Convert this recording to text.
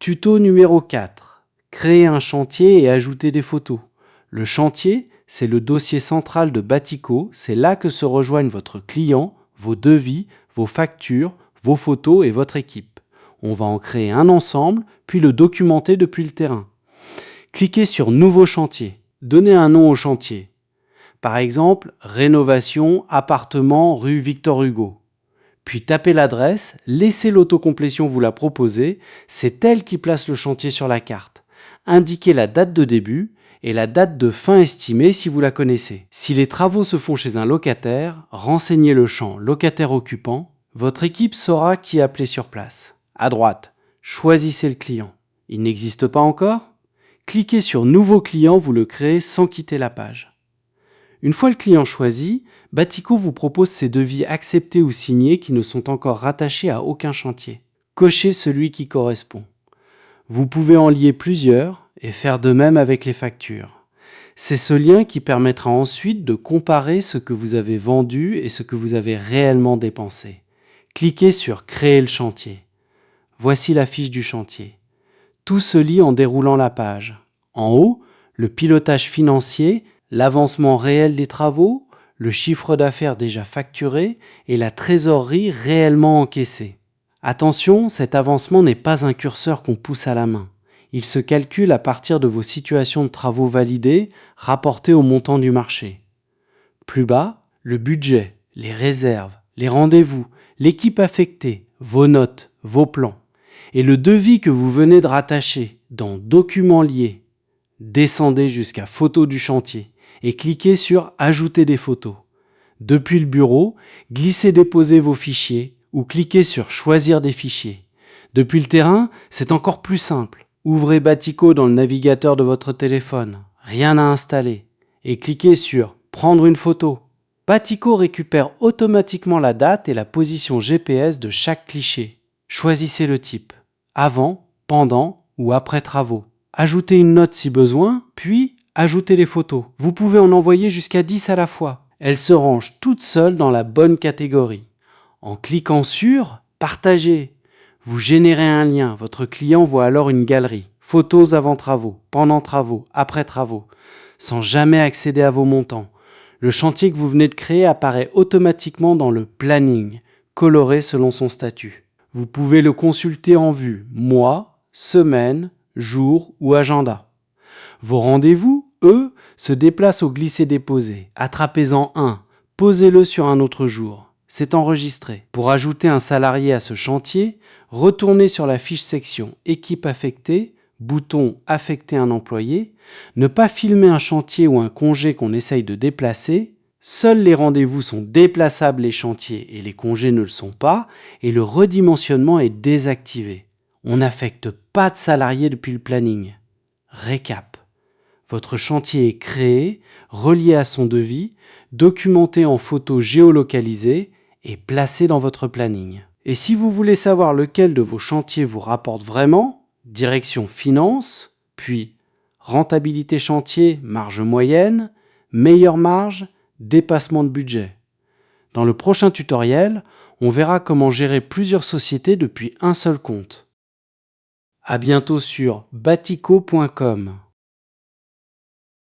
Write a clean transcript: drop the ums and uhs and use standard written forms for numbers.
Tuto numéro 4. Créer un chantier et ajouter des photos. Le chantier, c'est le dossier central de Batico. C'est là que se rejoignent votre client, vos devis, vos factures, vos photos et votre équipe. On va en créer un ensemble, puis le documenter depuis le terrain. Cliquez sur Nouveau chantier. Donnez un nom au chantier. Par exemple, rénovation, appartement, rue Victor Hugo. Puis tapez l'adresse, laissez l'autocomplétion vous la proposer, c'est elle qui place le chantier sur la carte. Indiquez la date de début et la date de fin estimée si vous la connaissez. Si les travaux se font chez un locataire, renseignez le champ locataire occupant. Votre équipe saura qui appeler sur place. À droite, choisissez le client. Il n'existe pas encore ? Cliquez sur Nouveau client, vous le créez sans quitter la page. Une fois le client choisi, Batico vous propose ses devis acceptés ou signés qui ne sont encore rattachés à aucun chantier. Cochez celui qui correspond. Vous pouvez en lier plusieurs et faire de même avec les factures. C'est ce lien qui permettra ensuite de comparer ce que vous avez vendu et ce que vous avez réellement dépensé. Cliquez sur Créer le chantier. Voici la fiche du chantier. Tout se lit en déroulant la page. En haut, le pilotage financier, l'avancement réel des travaux, le chiffre d'affaires déjà facturé et la trésorerie réellement encaissée. Attention, cet avancement n'est pas un curseur qu'on pousse à la main. Il se calcule à partir de vos situations de travaux validées rapportées au montant du marché. Plus bas, le budget, les réserves, les rendez-vous, l'équipe affectée, vos notes, vos plans et le devis que vous venez de rattacher dans Documents liés. Descendez jusqu'à Photos du chantier et cliquez sur Ajouter des photos. Depuis le bureau, glissez-déposez vos fichiers ou cliquez sur Choisir des fichiers. Depuis le terrain, c'est encore plus simple. Ouvrez Batico dans le navigateur de votre téléphone, rien à installer, et cliquez sur Prendre une photo. Batico récupère automatiquement la date et la position GPS de chaque cliché. Choisissez le type, avant, pendant ou après travaux. Ajoutez une note si besoin, puis ajoutez les photos. Vous pouvez en envoyer jusqu'à 10 à la fois. Elles se rangent toutes seules dans la bonne catégorie. En cliquant sur « Partager », vous générez un lien. Votre client voit alors une galerie. Photos avant travaux, pendant travaux, après travaux, sans jamais accéder à vos montants. Le chantier que vous venez de créer apparaît automatiquement dans le planning, coloré selon son statut. Vous pouvez le consulter en vue, mois, semaine, jour ou agenda. Vos rendez-vous, eux, se déplacent au glisser-déposer. Attrapez-en un, posez-le sur un autre jour. C'est enregistré. Pour ajouter un salarié à ce chantier, retournez sur la fiche section Équipe affectée, bouton Affecter un employé, ne pas filmer un chantier ou un congé qu'on essaye de déplacer. Seuls les rendez-vous sont déplaçables, les chantiers et les congés ne le sont pas, et le redimensionnement est désactivé. On n'affecte pas de salariés depuis le planning. Récap. Votre chantier est créé, relié à son devis, documenté en photos géolocalisées et placé dans votre planning. Et si vous voulez savoir lequel de vos chantiers vous rapporte vraiment, direction finance, puis rentabilité chantier, marge moyenne, meilleure marge, dépassement de budget. Dans le prochain tutoriel, on verra comment gérer plusieurs sociétés depuis un seul compte. À bientôt sur batico.com.